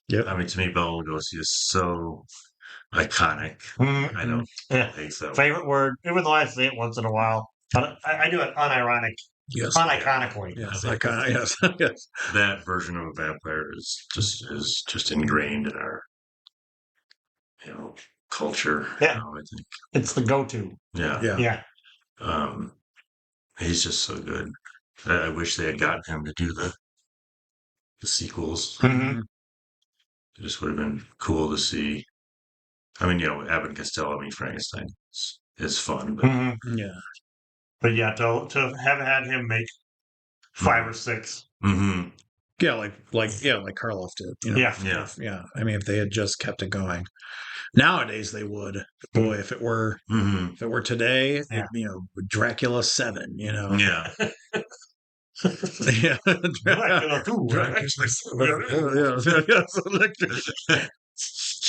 Yep. To me, Bela Lugosi is so iconic. I know. Yeah. I think so. Favorite word, even though I say it once in a while, but I do it unironically. Yes, iconic. Yes. Yes. That version of a vampire is just ingrained in our culture. Yeah. I think it's the go-to. Yeah. He's just so good. I wish they had gotten him to do the sequels. It just would have been cool to see. Abbott and Costello, Frankenstein is fun, but But yeah, to have had him make 5 or 6. Yeah, like Karloff did. Yeah. If they had just kept it going. Nowadays they would. Boy, if it were today, Dracula 7, Yeah. Dracula 2.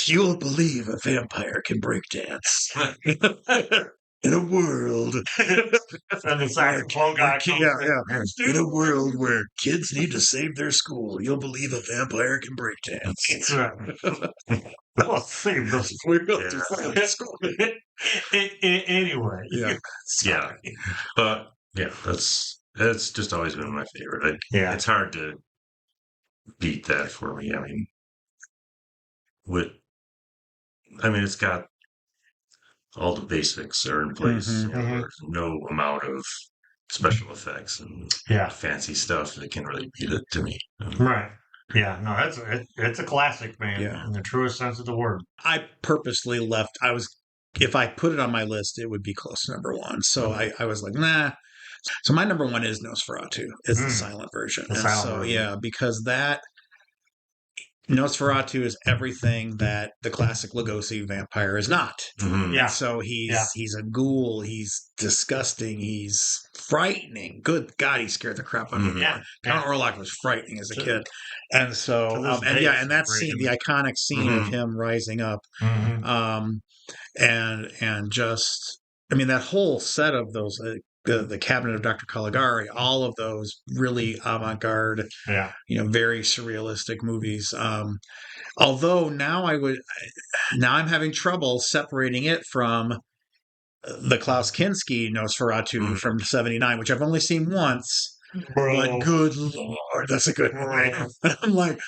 You'll believe a vampire can break dance in a world. And the saxophone guy comes in. In a world where kids need to save their school, you'll believe a vampire can break dance. That's right. Let's save this. We built Yeah. to save the school. Anyway. Yeah. Yeah. But yeah, that's just always been my favorite. Yeah. It's hard to beat that for me. I mean, it's got all the basics are in place. Mhm. You know, there's no amount of special effects and Yeah. fancy stuff that can really beat it to me. Right. Yeah. No, it's a classic, man, Yeah. in the truest sense of the word. I purposely left. If I put it on my list, it would be close to number one. So I was like, nah. So my number one is Nosferatu, is the silent version. The And silent so, version. yeah, because that Nosferatu is everything that the classic Lugosi vampire is not. Mhm. Yeah. And so he's a ghoul. He's disgusting. He's frightening. Good God, he scared the crap out of me. Yeah. Count Orlok was frightening as a kid. And so, To this and day, yeah, it's and that great. scene, the iconic scene of him rising up, Mhm. and just, I mean, that whole set of those, the Cabinet of Dr. Caligari, all of those really avant-garde, Yeah. very surrealistic movies. Although now I'm having trouble separating it from the Klaus Kinski Nosferatu from '79, which I've only seen once. But good Lord, that's a good movie. And I'm like,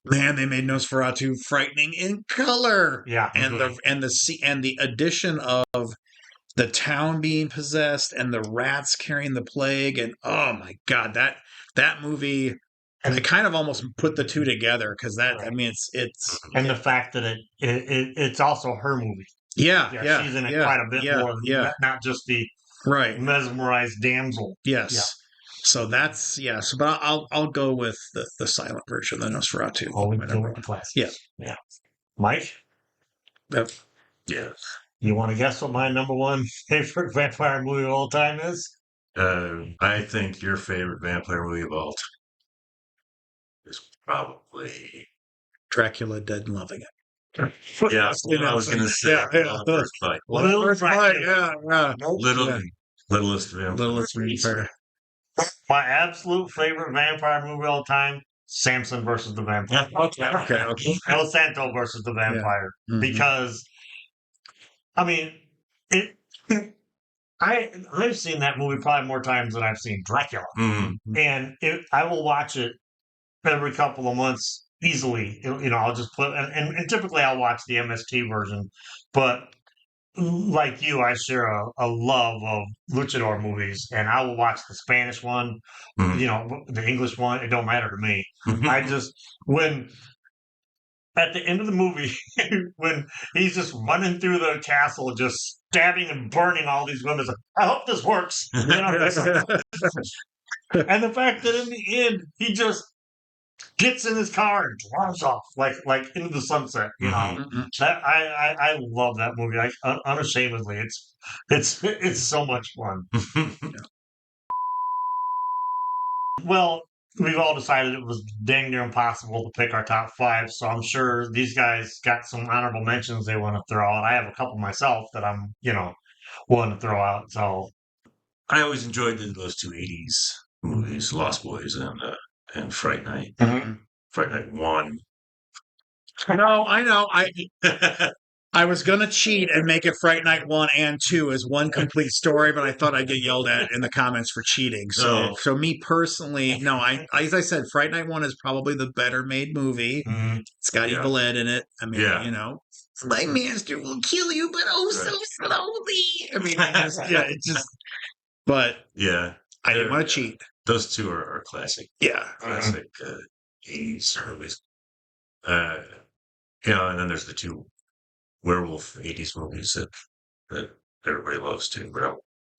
man, they made Nosferatu frightening in color. Yeah. And the addition of the town being possessed and the rats carrying the plague, and oh my God, that movie, I kind of almost put the two together because that, I mean, it's And the fact that it's also her movie. yeah, She's in it quite a bit more. Not just the right, mesmerized damsel. yes. Yeah. So that's So, but I'll go with the silent version, the Nosferatu. Oh, we my go number with the one. classics. Yeah. Mike, Yep. Yeah. you want to guess what my number one favorite vampire movie of all time is? I think your favorite vampire movie of all time is probably Dracula Dead and Loving It. yeah. I was going to say First Fight. Little Dracula. Yeah. Littlest vampire. Littlest Vampire. My absolute favorite vampire movie of all time, Samson versus the Vampire. Okay. El Santo versus the Vampire. Mhm. Because, I mean, I've seen that movie probably more times than I've seen Dracula. Mhm. And I will watch it every couple of months easily. I'll just put, and typically I'll watch the MST version, but like you, I share a love of luchador movies, and I will watch the Spanish one, Mhm. the English one. It don't matter to me. Mhm. I just, when at the end of the movie, when he's just running through the castle, just stabbing and burning all these women, I hope this works. And the fact that in the end, he just gets in his car and drives off like into the sunset. Mhm. That I love that movie. Unashamedly, it's so much fun. Well, we've all decided it was dang near impossible to pick our top five, so I'm sure these guys got some honorable mentions they want to throw out. I have a couple myself that I'm willing to throw out. So I always enjoyed those two '80s movies, Lost Boys and Fright Night. Mhm. Fright Night 1. I know. I was gonna cheat and make it Fright Night 1 and 2 as one complete story, but I thought I'd get yelled at in the comments for cheating. So, Oh. so me personally, no, as I said, Fright Night 1 is probably the better made movie. It's got Yeah. Evil Ed in it. I mean, Yeah. my master will kill you, but oh so slowly. I mean, but Yeah. I didn't want to cheat. Those two are classic. Yeah. Classic 80s movies. And then there's the two werewolf 80s movies that everybody loves too, but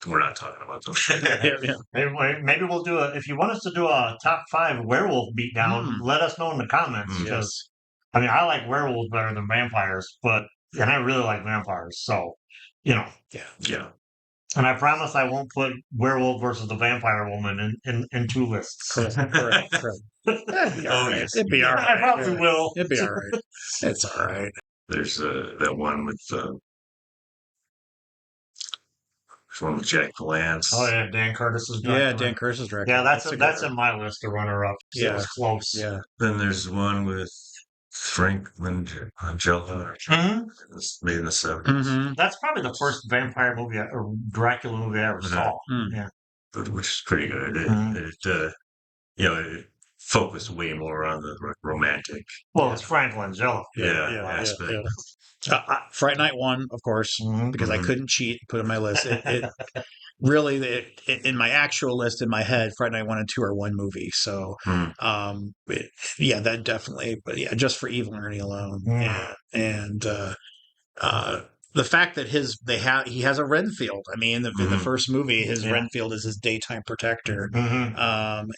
we're not talking about those. Yeah. maybe we'll do if you want us to do a top 5 werewolf beatdown, let us know in the comments, because I mean I like werewolves better than vampires, and I really like vampires, so Yeah. And I promise I won't put werewolf versus the vampire woman in two lists. Correct. Oh, yes. It'd be all right. I probably will. It'd be all right. It's all right. There's that one with there's one with Jack Palance. Oh yeah, Dan Curtis's Dracula. Yeah, Dan Curtis's Dracula. Yeah, that's a good that's one. in my list of runner-ups. It was close. Yeah. Then there's one with Frank Langella. Mhm. It's made in the 70s. Mm-hmm. That's probably the first vampire movie or Dracula movie I ever saw. Mm. Yeah. Which is pretty good. Mhm. It focused way more on the romantic. Well, it's Frank Langella. aspect. Fright Night 1, of course, Mhm. because I Mhm. couldn't cheat, put it in my list. It really, in my actual list in my head, Fright Night 1 and 2 are one movie. So, Hmm. that definitely, but yeah, just for Evil Ernie alone. Mm. And the fact that he has a Renfield. I mean, in the Mhm. first movie, his Yeah. Renfield is his daytime protector. Mhm.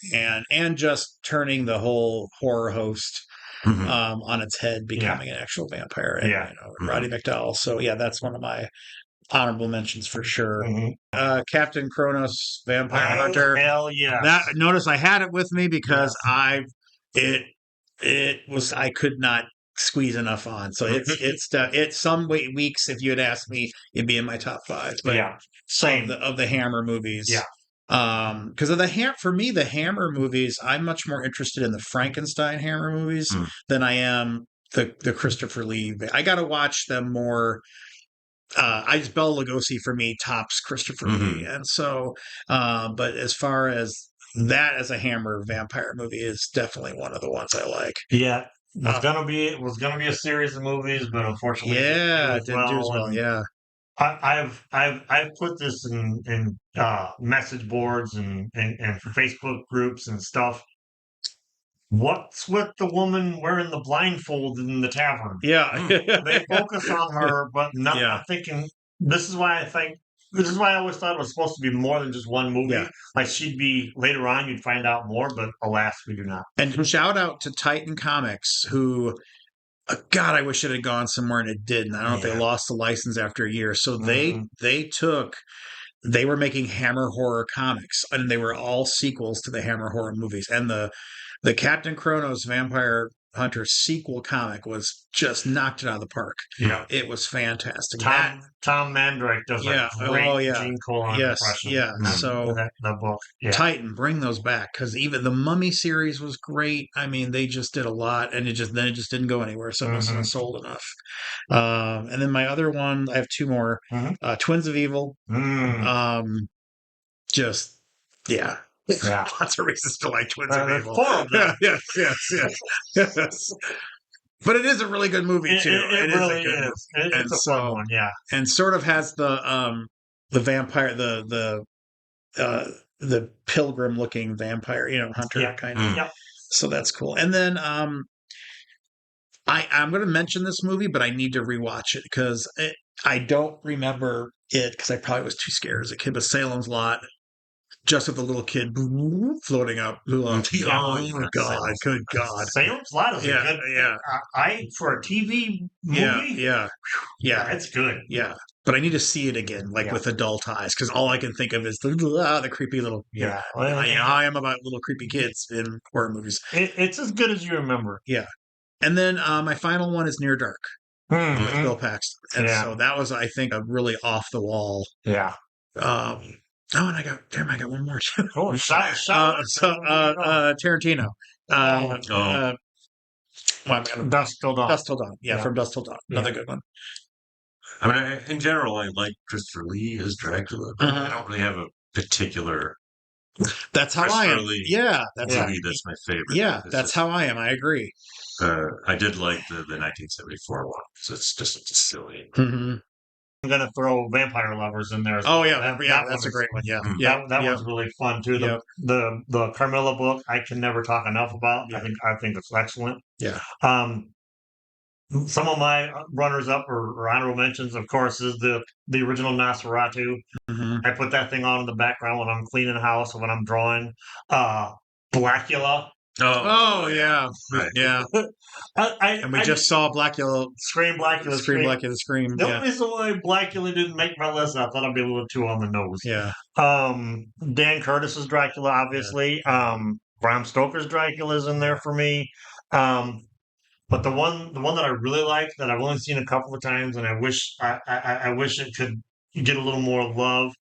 And just turning the whole horror host Mhm. on its head, becoming an actual vampire. And, Yeah. Roddy McDowell. So yeah, that's one of my honorable mentions for sure. Mhm. Captain Kronos, Vampire Oh, Hunter. hell yes. That notice I had it with me because it was I could not squeeze enough on. So it's some weeks if you had asked me, it'd be in my top 5. But yeah. Same. of the Hammer movies. Yeah. Because of for me, the Hammer movies, I'm much more interested in the Frankenstein Hammer movies Mm. than I am the Christopher Lee. I got to watch them more. Bela Lugosi for me tops Christopher Lee, and so. But as far as that as a Hammer vampire movie is definitely one of the ones I like. Yeah. It was gonna be a series of movies, but unfortunately, It didn't do as well. and Yeah. I've put this in message boards and Facebook groups and stuff. What's with the woman wearing the blindfold in the tavern? Yeah. They focus on her, but not. Yeah. I'm thinking this is why I always thought it was supposed to be more than just one movie. Yeah. Like she'd be later on, you'd find out more, but alas, we do not. And shout out to Titan Comics, who, God, I wish it had gone somewhere and it didn't. I don't know if they lost the license after a year. So Mhm. they were making Hammer horror comics, and they were all sequels to the Hammer horror movies. And the Captain Kronos Vampire Hunter sequel comic was just knocked it out of the park. Yeah. It was fantastic. Tom Mandrake does a great Gene Colan impression. Yeah. So the book. Yeah. Titan, bring those back, because even the Mummy series was great. I mean, they just did a lot, and it just didn't go anywhere, so it must have sold enough. And then my other one, I have 2 more. Mhm. Twins of Evil. Mm. Just yeah. Yeah. Lots of reasons to like Twins of There's Evil. 4 of them. Yes. But it is a really good movie too. It really is. It's a fun one, yeah. And sort of has the vampire, the pilgrim looking vampire, hunter kind of. Yep. So that's cool. And then I'm going to mention this movie, but I need to rewatch it because I don't remember it because I probably was too scared as a kid. But Salem's Lot. Just with the little kid floating up. Oh, God. Good God. Salem's Lot is a good. Yeah. For a TV movie? Yeah. It's good. Yeah. But I need to see it again, with adult eyes, because all I can think of is the creepy little. Yeah. I am about little creepy kids in horror movies. It's as good as you remember. Yeah. And then my final one is Near Dark with Bill Paxton. And so that was, I think, a really off the wall. Yeah. And I got one more. Oh, Tarantino. Dusk Till Dawn. Dusk Till Dawn. Yeah, From Dusk Till Dawn. Another good one. I mean, in general, I like Christopher Lee as Dracula, but I don't really have a particular. That's how I am. Yeah, that's my favorite. Yeah, that's how I am. I agree. I did like the 1974 one, so it's just silly. Mm-hmm. I'm going to throw Vampire Lovers in there. Oh, yeah. That's a great one. Yeah. That was really fun, too. The Carmilla book, I can never talk enough about. I think it's excellent. Yeah. Some of my runners-up or honorable mentions, of course, is the original Nosferatu. Mm-hmm. I put that thing on in the background when I'm cleaning the house or when I'm drawing. Blackula. Oh yeah. Right. Yeah. And we just saw Blackula. Scream Blackula. Scream. The only reason why Blackula didn't make my list, I thought I'd be a little too on the nose. Yeah. Dan Curtis's Dracula, obviously. Bram Stoker's Dracula is in there for me. But the one that I really like that I've only seen a couple of times, and I wish it could get a little more love.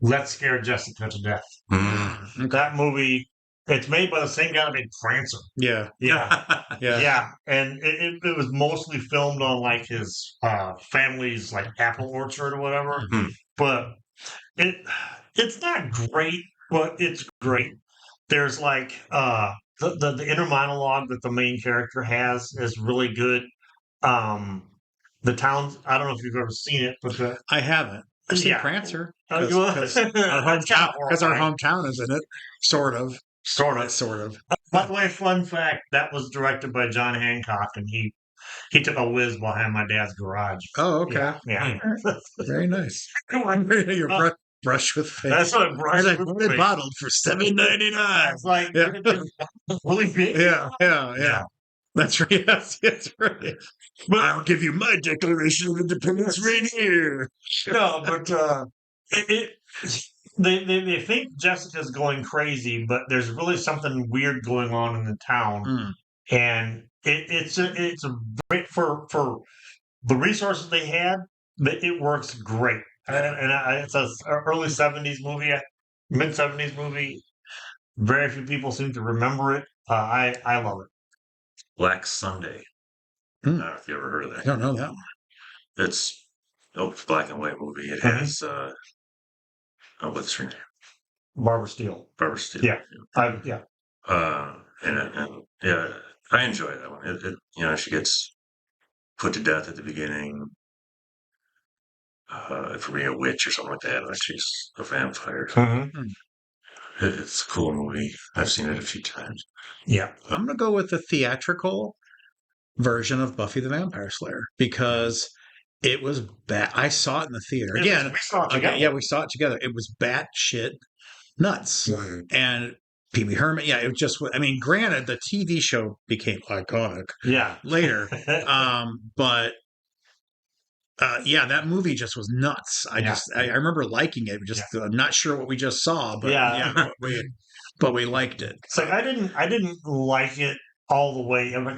Let's Scare Jessica to Death. Mm. That movie, it's made by the same guy that made Prancer. Yeah. Yeah. Yeah. Yeah, and it was mostly filmed on like his family's like apple orchard or whatever. Mhm. But it it's not great, but it's great. There's like the inner monologue that the main character has is really good. Um, the towns, I don't know if you've ever seen it, but I haven't. I've seen Yeah. Prancer you- because our That's kinda hometown is in it, sort of. sort of. Sort of. By the way, fun fact: that was directed by John Hancock, and he took a whiz behind my dad's garage. Oh, okay. Yeah. Very nice. Come Your brush with face. That's what I brushed Like, with they me. bottled for $7.99. It's like Yeah. really big. Yeah. That's right. That's right. But I'll give you my Declaration of Independence right here. no, but they think Jessica's going crazy, but there's really something weird going on in the town, Mm. and it's a great for the resources they had. It works great, and it's a early '70s movie, mid '70s movie. Very few people seem to remember it. I love it. Black Sunday. I don't know if you ever heard of I that. don't know that one. It's black and white movie. It Mhm. has what's her name? Barbara Steele. Barbara Steele. Yeah. Yeah. And yeah, I enjoy that one. She gets put to death at the beginning for being a witch or something like that. Like she's a vampire. Mhm. It's a cool movie. I've seen it a few times. Yeah. I'm going to go with the theatrical version of Buffy the Vampire Slayer because it was bad. I saw it in the theater. Again, we saw it together. yeah, we saw it together. It was batshit nuts. And Pee Wee Herman, yeah, it just, I mean, granted, the TV show became iconic Yeah. later. But yeah, that movie just was nuts. I remember liking it. Just not sure what we just saw, but but we liked it. It's like I didn't like it all the way. I mean,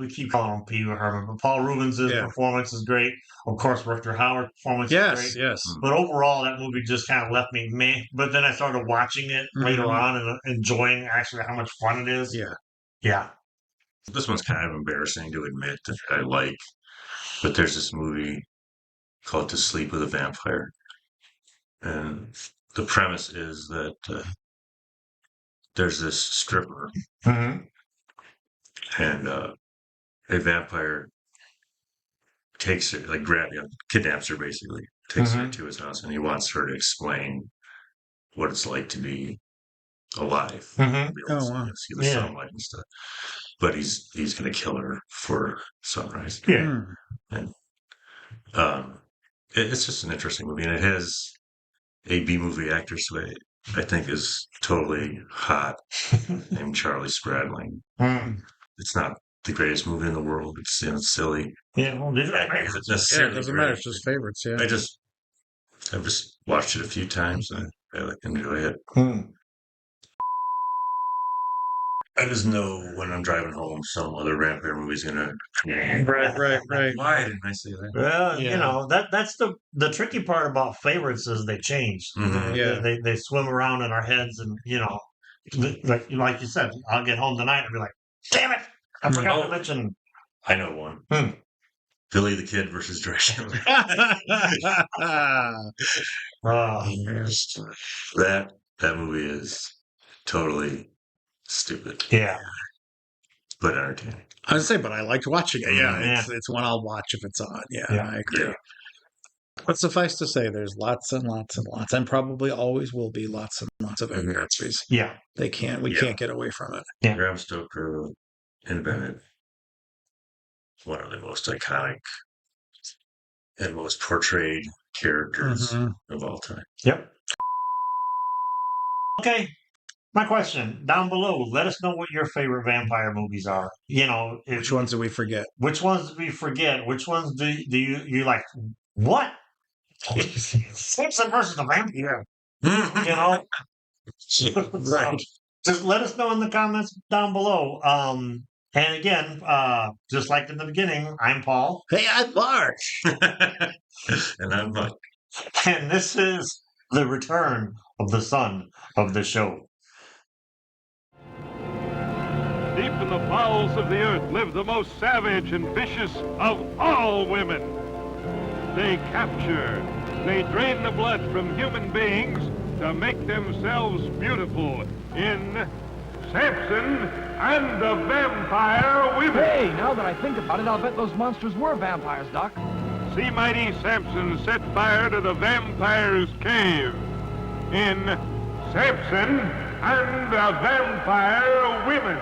we keep calling him Pee Wee Herman, but Paul Rubens' performance is great. Of course, Rutger Hauer's performance is great. Yes. But overall, that movie just kind of left me meh. But then I started watching it later on and enjoying actually how much fun it is. Yeah. This one's kind of embarrassing to admit that I like, but there's this movie called To Sleep with a Vampire. And the premise is that there's this stripper Mm-hmm. and a vampire takes her, like kidnaps her basically, takes her to his house, and he wants her to explain what it's like to be alive. Mm-hmm. Be able to wow. see the sunlight and stuff. But he's going to kill her for sunrise. Yeah. And it's just an interesting movie, and it has a B movie actress who I think is totally hot, named Charlie Spradling. It's not the greatest movie in the world. It's silly. Yeah, well, It's It necessarily doesn't great. matter. It's just favorites. Yeah. I've just watched it a few times and I enjoy it. I just know when I'm driving home, some other vampire movie's gonna. Right. Why didn't I say that? Well, that's the tricky part about favorites is they change. Mhm. Yeah. They swim around in our heads, and like you said, I'll get home tonight and be like, "Damn it, I forgot to mention." I know one. Billy the Kid versus Dracula. That movie is totally stupid. Yeah. But entertaining. I was say, but I liked watching it. Yeah, Yeah. it's one I'll watch if it's on. Yeah, Yeah. I agree. Yeah. But suffice to say, there's lots and lots and lots, and probably always will be lots and lots of Mhm. movies. Yeah. We can't get away from it. Yeah. Bram Stoker invented one of the most iconic and most portrayed characters of all time. Yep. Okay. My question down below, let us know what your favorite vampire movies are. Which ones do we forget? Which ones do we forget? Which ones do you like? What? Simpson versus the vampire. Right. Just let us know in the comments down below. And again, just like in the beginning, I'm Paul, Hey, I'm Mark. And I'm like, and this is the return of the son of the show. Deep in the bowels of the earth live the most savage and vicious of all women. They capture, they drain the blood from human beings to make themselves beautiful in Samson and the Vampire Women. Hey, now that I think about it, I'll bet those monsters were vampires, Doc. See mighty Samson set fire to the vampire's cave in Samson and the Vampire Women.